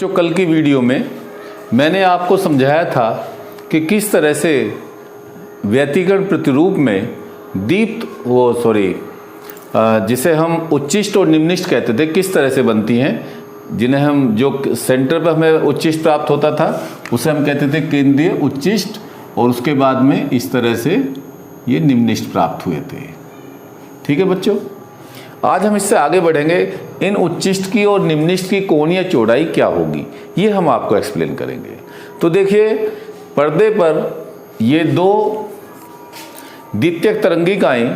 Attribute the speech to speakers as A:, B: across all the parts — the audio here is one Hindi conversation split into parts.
A: बच्चों, कल की वीडियो में मैंने आपको समझाया था कि किस तरह से व्यतिकरण प्रतिरूप में जिसे हम उच्चिष्ट और निम्निष्ट कहते थे, किस तरह से बनती हैं, जिन्हें हम जो सेंटर पर हमें उच्चिष्ट प्राप्त होता था उसे हम कहते थे केंद्रीय उच्चिष्ट, और उसके बाद में इस तरह से ये निम्निष्ट प्राप्त हुए थे। ठीक है बच्चों, आज हम इससे आगे बढ़ेंगे। इन उच्चिष्ट की और निम्निष्ट की कोणीय चौड़ाई क्या होगी ये हम आपको एक्सप्लेन करेंगे। तो देखिए, पर्दे पर ये दो द्वितीयक तरंगिकाएं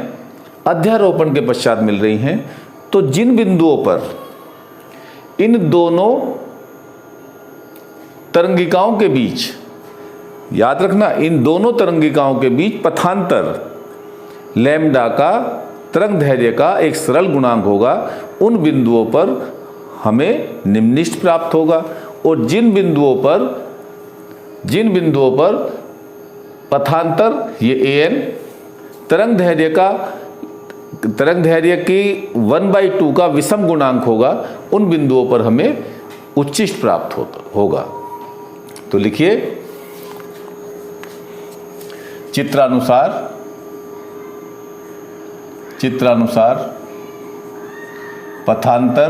A: अध्यारोपण के पश्चात मिल रही हैं। तो जिन बिंदुओं पर इन दोनों तरंगिकाओं के बीच, याद रखना, इन दोनों तरंगिकाओं के बीच पथांतर लैम्डा का तरंग दैर्ध्य का एक सरल गुणांक होगा, उन बिंदुओं पर हमें निम्निष्ट प्राप्त होगा। और जिन बिंदुओं पर पथांतर ये an तरंग दैर्ध्य की 1/2 का विषम गुणांक होगा, उन बिंदुओं पर हमें उच्चिष्ट प्राप्त होगा। तो लिखिए, चित्रानुसार पथांतर।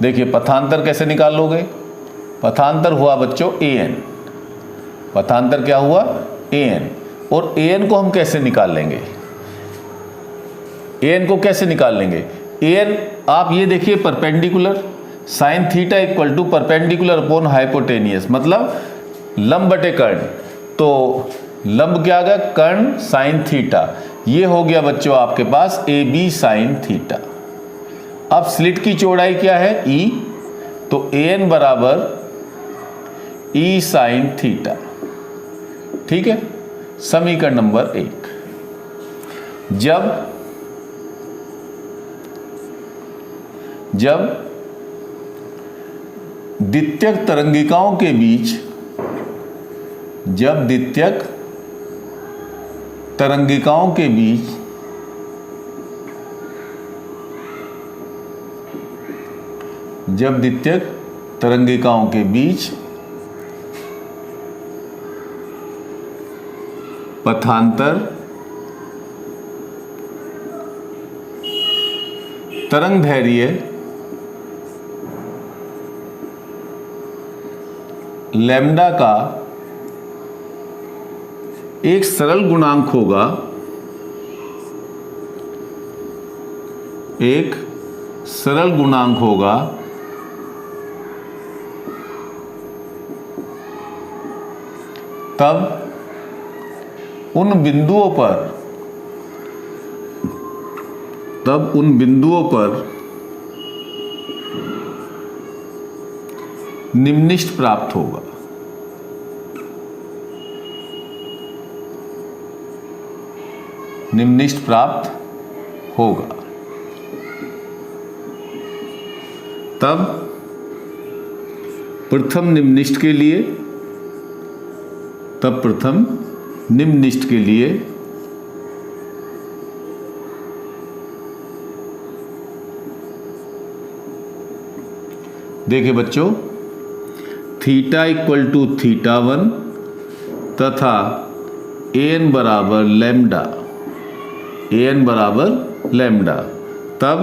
A: देखिए, पथांतर कैसे निकाल लोगे? पथांतर हुआ बच्चों an। पथांतर क्या हुआ? an। और an को हम कैसे निकाल लेंगे? an को कैसे निकाल लेंगे? an आप ये देखिए, perpendicular sine theta equal to perpendicular upon hypotenuse, मतलब लंब बटे कर्ण। तो लंब क्या आ गया? कर्ण साइन थीटा। ये हो गया बच्चों आपके पास ए बी साइन थीटा। अब स्लिट की चौड़ाई क्या है? ई। तो an बराबर ई साइन थीटा। ठीक है, समीकरण नंबर 1। जब द्वितीयक तरंगिकाओं के बीच जब द्वितीयक तरंगिकाओं के बीच पथांतर तरंग दैर्ध्य लैम्डा का एक सरल गुणांक होगा, तब उन बिंदुओं पर निम्निष्ट प्राप्त होगा। तब प्रथम निम्निष्ट के लिए देखिए बच्चों, थीटा इक्वल टू θ1 तथा an बराबर लैम्डा, तब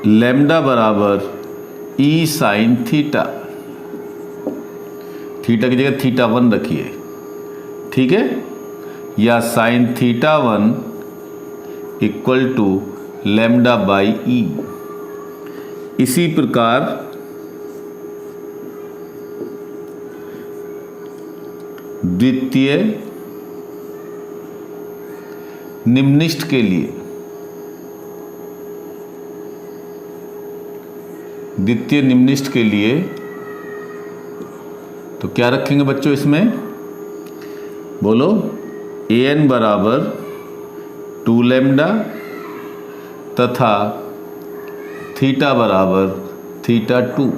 A: लैम्डा बराबर ई साइन थीटा। थीटा की जगह θ1 रखिए, ठीक है, या sine θ1 equal to lambda by E. इसी प्रकार द्वितीय निम्निष्ट के लिए तो क्या रखेंगे बच्चों इसमें? बोलो, an बराबर 2 लैम्डा तथा थीटा बराबर θ2।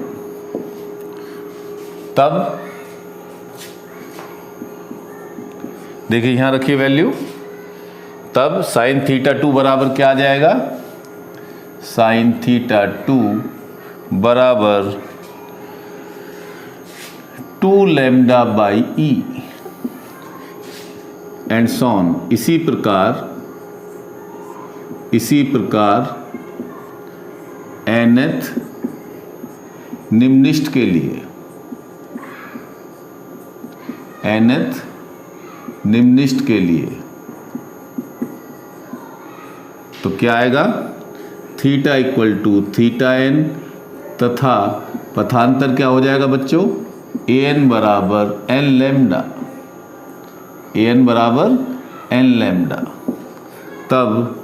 A: तब देखिए, यहां रखिए वैल्यू तब साइन थीटा 2 बराबर क्या आ जाएगा, साइन थीटा 2 बराबर 2 lambda by E and so on. इसी प्रकार nth निम्निष्ठ के लिए, nth निम्निष्ठ के लिए तो क्या आएगा, theta equal to theta N, तथा पथांतर क्या हो जाएगा बच्चों, an बराबर एन लैम्डा, an बराबर एन लैम्डा। तब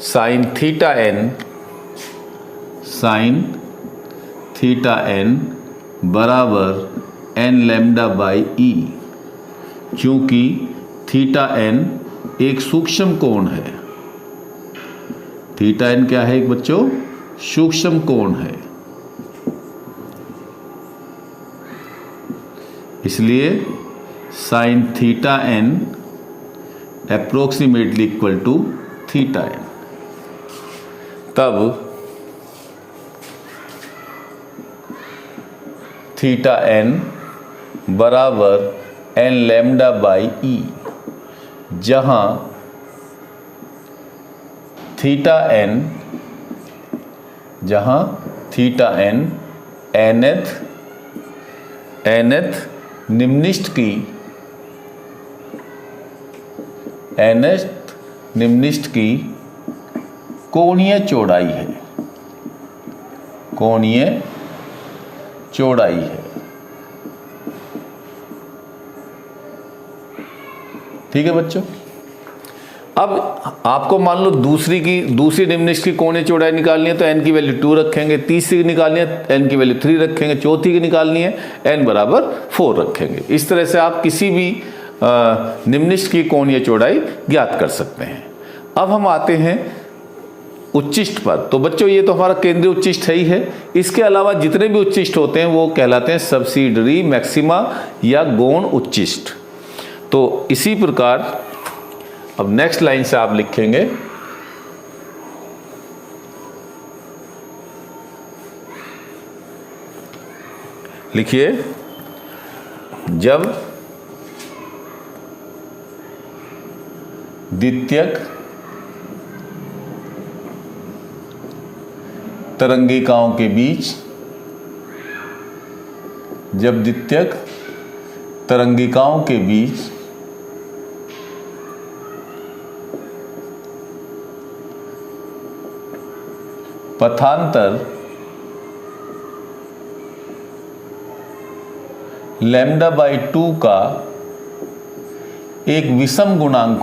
A: साइन थीटा एन बराबर एन लैम्डा बाई ई, क्योंकि थीटा एन एक सूक्ष्म कोण है। थीटा एन क्या है बच्चों, सूक्ष्म कोण है, इसलिए sine theta N approximately equal to theta N. तब थीटा एन बराबर एन लैम्डा बाई ई, जहां थीटा एन nth निम्निष्ठ की कोणीय चौड़ाई है, ठीक है बच्चों। अब आपको मान लो दूसरी निम्निष्ठ की कोणीय चौड़ाई निकालनी है तो n की वैल्यू 2 रखेंगे, तीसरी की निकालनी है n की वैल्यू 3 रखेंगे, चौथी की निकालनी है n बराबर 4 रखेंगे। इस तरह से आप किसी भी निम्निष्ठ की कोणीय चौड़ाई ज्ञात कर सकते हैं। अब हम आते हैं उच्चिष्ट पर। तो बच्चों ये तो हमारा केंद्रीय उच्चिष्ट है ही है, इसके अलावा जितने भी उच्चिष्ट होते हैं वो कहलाते हैं सब्सिडरी मैक्सिमा या गौण उच्चिष्ट। तो इसी प्रकार अब नेक्स्ट लाइन से आप लिखेंगे, लिखिए, जब द्वितीयक तरंगिकाओं के बीच पथांतर लैम्डा बाई 2 का एक विषम गुणांक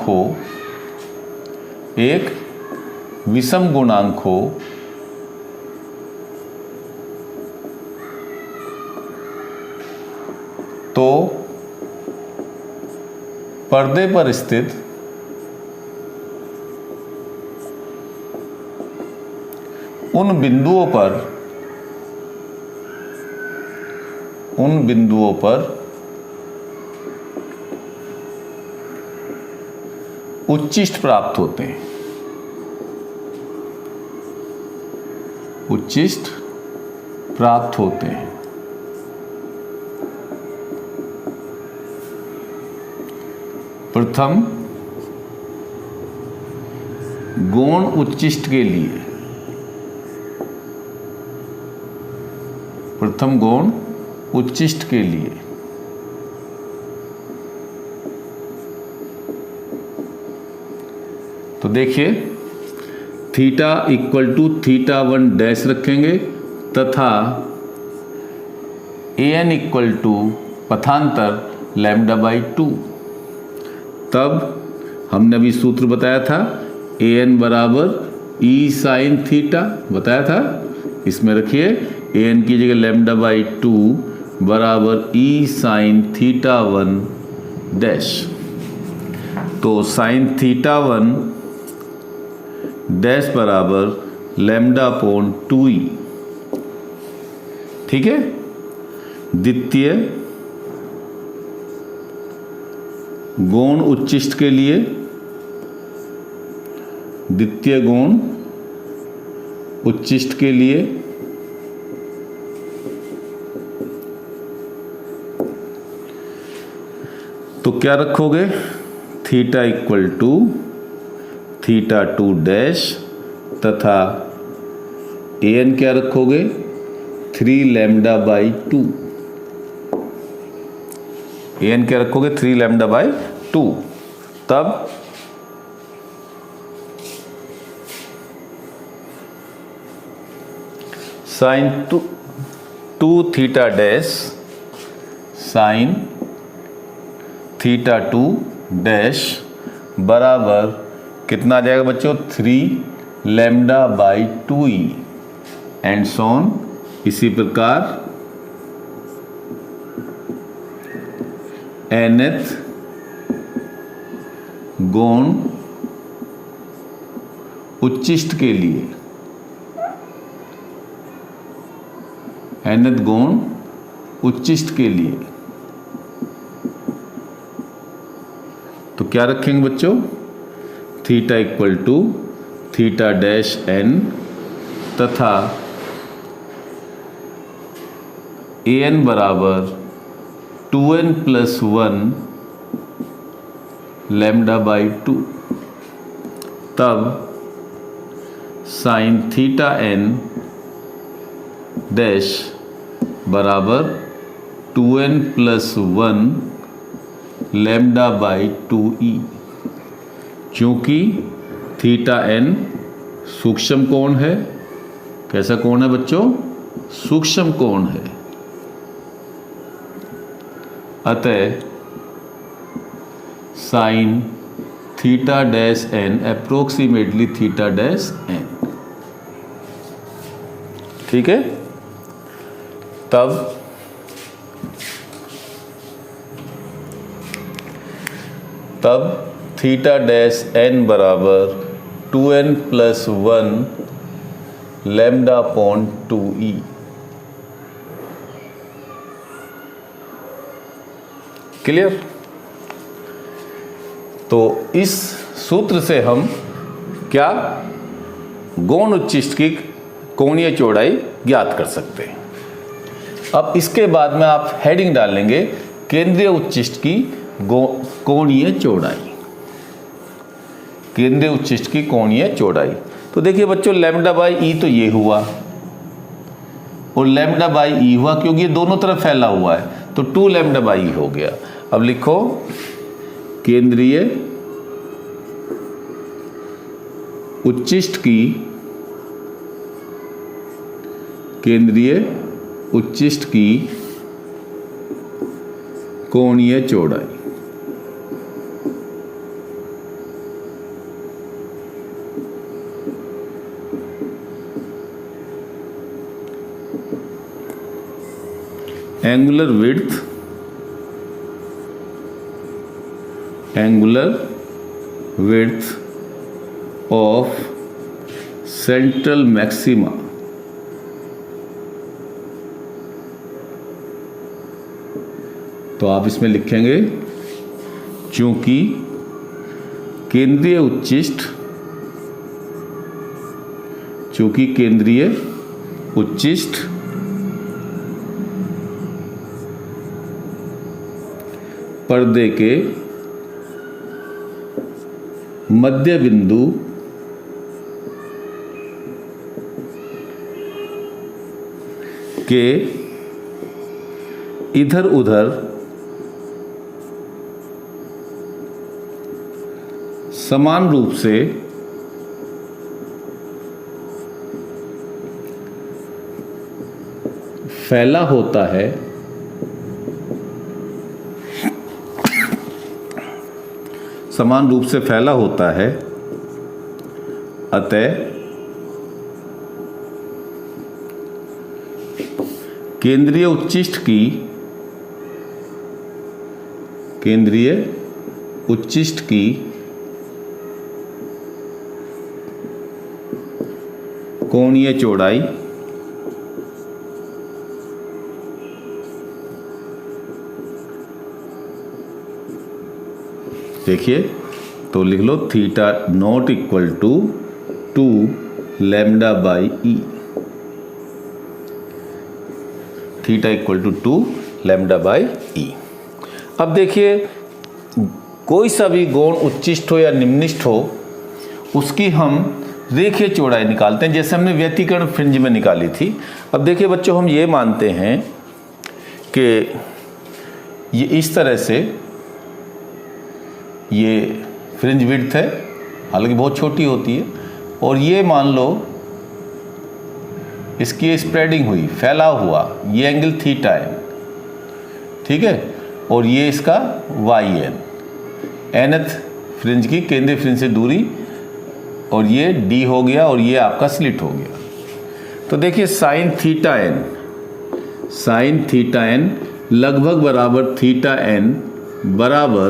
A: हो तो पर्दे पर स्थित उन बिंदुओं पर उच्चिष्ट प्राप्त होते हैं, प्रथम गौण उच्चिष्ट के लिए, तो देखिए theta equal to theta 1 dash रखेंगे तथा an इक्वल टू पथांतर लैम्डा बाई 2। तब हमने अभी सूत्र बताया था an बराबर e साइन थीटा बताया था, इसमें रखिए an की जगह लैम्डा बाई 2 बराबर e साइन थीटा 1 डैश। तो साइन थीटा 1 डैश बराबर लैम्डा अपॉन 2e, ठीक है। द्वितीय गौण उच्चिष्ट के लिए, द्वितीय गौण उच्चिष्ट के लिए तो क्या रखोगे? Theta equal to theta 2 dash तथा an क्या रखोगे? 3 लैम्डा बाई 2। an क्या रखोगे? 3 लैम्डा बाई 2। तब sine 2 theta dash, sine theta 2 dash बराबर कितना आ जाएगा बच्चों? 3 लैम्डा बाई 2e एंड सोन। इसी प्रकार nth गौण उच्चिष्ट के लिए, nth गौण उच्चिष्ट के लिए तो क्या रखेंगे बच्चों? Theta equal to theta dash n तथा an बराबर 2n प्लस 1 लैम्डा बाई 2। तब साइन थीटा n डैश बराबर 2n plus 1 lambda by 2e। क्योंकि थीटा n सूक्ष्म कोण है। कैसा कोण है बच्चों? सूक्ष्म कोण है। अतः sine theta dash n approximately theta dash n। ठीक है। तब थीटा डैश n बराबर 2n plus 1 lambda upon 2e। Clear? तो इस सूत्र से हम क्या गौण उच्चिष्ट की कोणीय चौड़ाई ज्ञात कर सकते हैं। अब इसके बाद में आप हेडिंग डाल लेंगे केंद्रीय उच्चिष्ट की कोणीय चौड़ाई। केंद्रीय उच्चिष्ट की कोणीय चौड़ाई तो देखिए बच्चों, लैम्डा बाई ई तो ये हुआ और लैम्डा बाई ई हुआ, क्योंकि ये दोनों तरफ फैला हुआ है तो 2 लैम्डा बाई ई हो गया। अब लिखो केंद्रीय उच्चिष्ट की, केंद्रीय उच्चिष्ट की कोणीय चौड़ाई। Angular width, angular width of central maxima तो आप इसमें लिखेंगे चूंकि केंद्रीय उच्चिष्ट, चूंकि केंद्रीय उच्चिष्ट पर्दे के मध्य बिंदु के इधर उधर समान रूप से फैला होता है, समान रूप से फैला होता है। अतः केंद्रीय उच्चिष्ट की, केंद्रीय उच्चिष्ट की कोणीय चौड़ाई देखिए, तो लिख लो theta not equal to 2 lambda by E, theta equal to 2 lambda by E. अब देखिए, कोई सा भी कोण उच्चिष्ट हो या निम्निष्ट हो, उसकी हम रेखीय चौड़ाई निकालते हैं, जैसे हमने व्यतिकर्ण फ्रिंज में निकाली थी। अब देखिए बच्चों, हम ये मानते हैं कि ये इस तरह से ये फ्रिंज विड्थ है, हालांकि बहुत छोटी होती है, और ये मान लो इसकी स्प्रेडिंग हुई, फैलाव हुआ, ये एंगल थीटा है, ठीक है, और ये इसका वाई एन, nth फ्रिंज की केंद्रीय फ्रिंज से दूरी, और ये d हो गया, और ये आपका स्लिट हो गया। तो देखिए साइन थीटा n लगभग बराबर थीटा n बराबर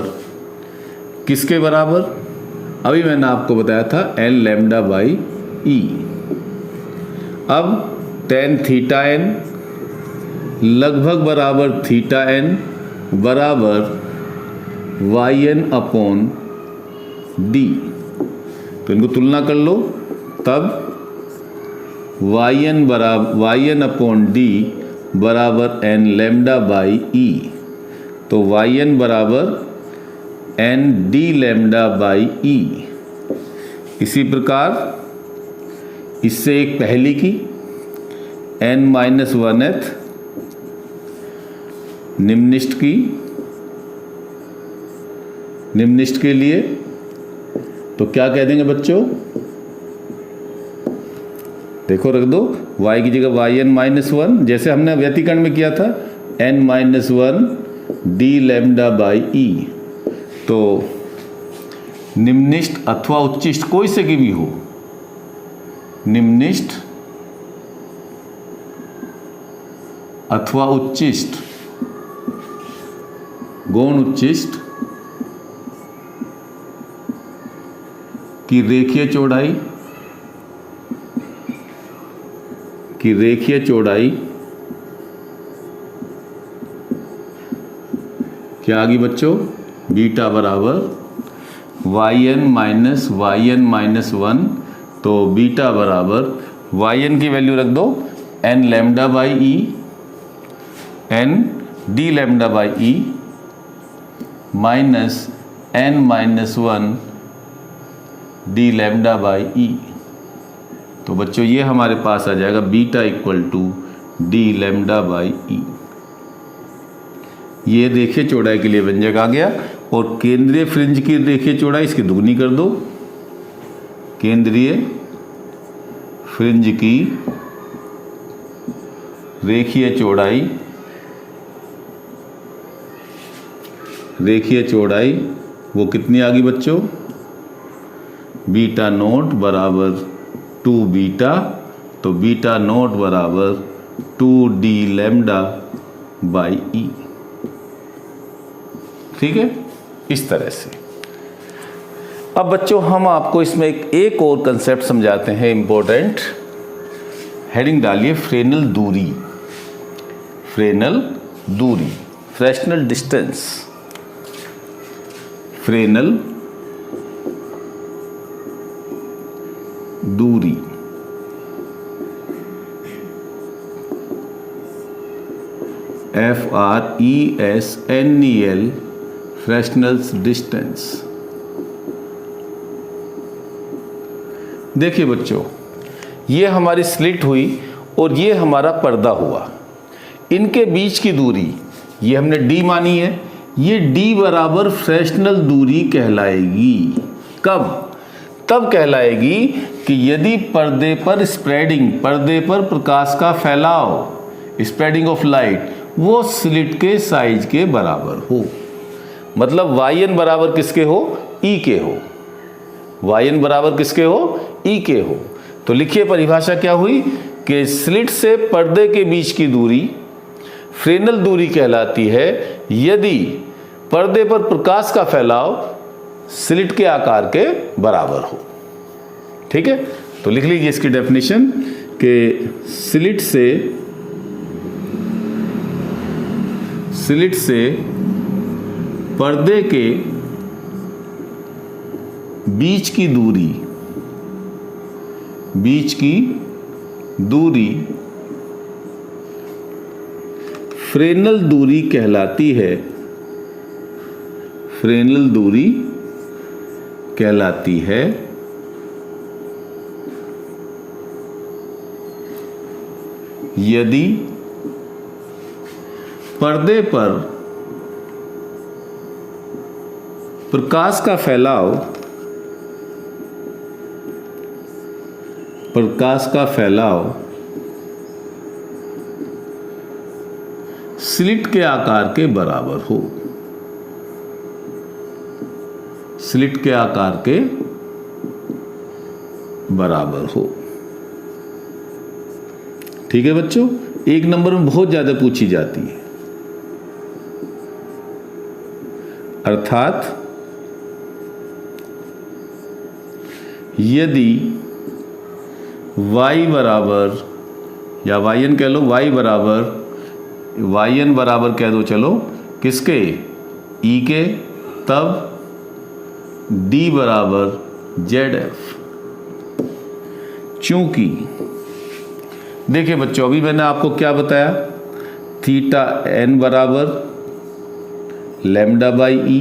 A: किसके बराबर, अभी मैंने आपको बताया था n लैम्डा बाई ई। अब टेन थीटा n लगभग बराबर थीटा n बराबर वाई एन अपॉन डी। तो इनको तुलना कर लो, तब वाई एन अपॉन डी बराबर एन लैम्डा बाई ई। तो वाई एन बराबर N D lambda by E. इसी प्रकार इससे एक पहली की n माइनस 1th निम्निष्ट के लिए, तो क्या कह देंगे बच्चों, देखो रख दो y की जगह वाई एन माइनस 1, जैसे हमने व्यतिकरण में किया था n minus 1 D lambda by E. तो निम्निष्ट अथवा उच्चिष्ट कोई से की भी हो, निम्निष्ट अथवा उच्चिष्ट, गौण उच्चिष्ट की रेखीय चौड़ाई क्या आ गई बच्चों, बीटा बराबर वाई एन माइनस 1। तो बीटा बराबर वाई एन की वैल्यू रख दो N lambda by E, N D lambda by E minus N minus 1 D lambda by E. तो बच्चों ये हमारे पास आ जाएगा beta equal to D lambda by E. ये रेखीय चौड़ाई के लिए व्यंजक आ गया। और केंद्रीय फ्रिंज की रेखीय चौड़ाई इसकी दुगनी कर दो, केंद्रीय फ्रिंज की रेखीय चौड़ाई वो कितनी आ गई बच्चों, बीटा नोट बराबर 2 बीटा। तो बीटा नोट बराबर 2 डी लैम्डा बाई ई, ठीक है, इस तरह से। अब बच्चों हम आपको इसमें एक और कंसेप्ट समझाते हैं इंपॉर्टेंट। हेडिंग डालिए फ्रेनल दूरी, फ्रैक्शनल डिस्टेंस, फ्रेनल दूरी। FRESNEL fractional distance. देखिए बच्चों, ये हमारी स्लिट हुई और ये हमारा पर्दा हुआ, इनके बीच की दूरी ये हमने d मानी है, ये d बराबर फ्रैक्शनल दूरी कहलाएगी। कब? तब कहलाएगी कि यदि पर्दे पर प्रकाश का फैलाव, स्प्रेडिंग ऑफ लाइट, वो स्लिट के साइज के बराबर हो। मतलब वाई एन बराबर किसके हो, ई के हो, वाई एन बराबर किसके हो, ई के हो। तो लिखिए परिभाषा क्या हुई कि स्लिट से पर्दे के बीच की दूरी फ्रेनल दूरी कहलाती है यदि पर्दे पर प्रकाश का फैलाव स्लिट के आकार के बराबर हो। ठीक है, तो लिख लीजिए इसकी डेफिनेशन कि स्लिट से पर्दे के बीच की दूरी फ्रेनेल दूरी कहलाती है यदि पर्दे पर प्रकाश का फैलाव स्लिट के आकार के बराबर हो। ठीक है बच्चों, एक नंबर में बहुत ज्यादा पूछी जाती है। अर्थात यदि y बराबर, या yn कह लो, yn बराबर कह दो चलो किसके, e के, तब d बराबर ZF। चूंकि देखिए बच्चों, अभी मैंने आपको क्या बताया, थीटा n बराबर लैम्डा बाई ई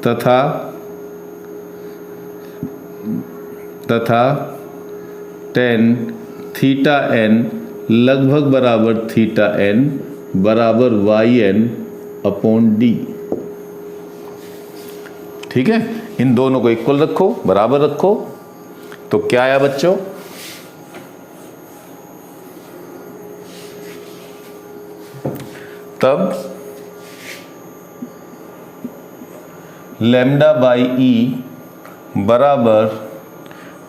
A: तथा टेन थीटा n लगभग बराबर थीटा n बराबर yn अपॉन d। ठीक है, इन दोनों को इक्वल रखो, बराबर रखो, तो क्या आया बच्चों, तब लैम्डा बाई ई बराबर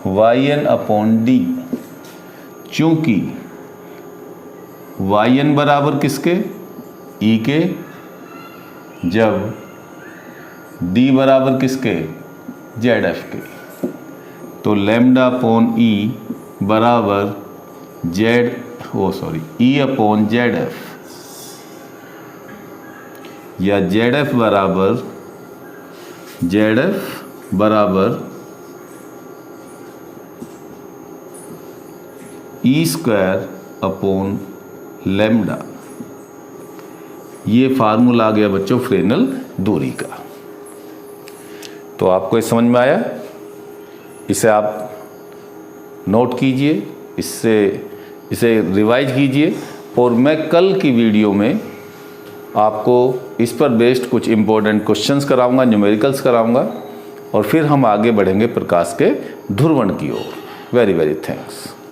A: yn अपॉन डी। चूंकि yn बराबर किसके, ई के, जब d बराबर किसके, ZF के, तो लैम्डा अपॉन ई बराबर ई अपॉन ZF, या ZF बराबर ई स्क्वायर अपॉन लैम्डा। ये फार्मूला आ गया बच्चों फ्रेनेल दूरी का। तो आपको ये समझ में आया, इसे आप नोट कीजिए, इसे रिवाइज कीजिए, और मैं कल की वीडियो में आपको इस पर बेस्ड कुछ इम्पोर्टेंट क्वेश्चंस कराऊंगा, न्यूमेरिकल्स कराऊंगा, और फिर हम आगे बढ़ेंगे प्रकाश के ध्रुवण की ओर। Very very thanks.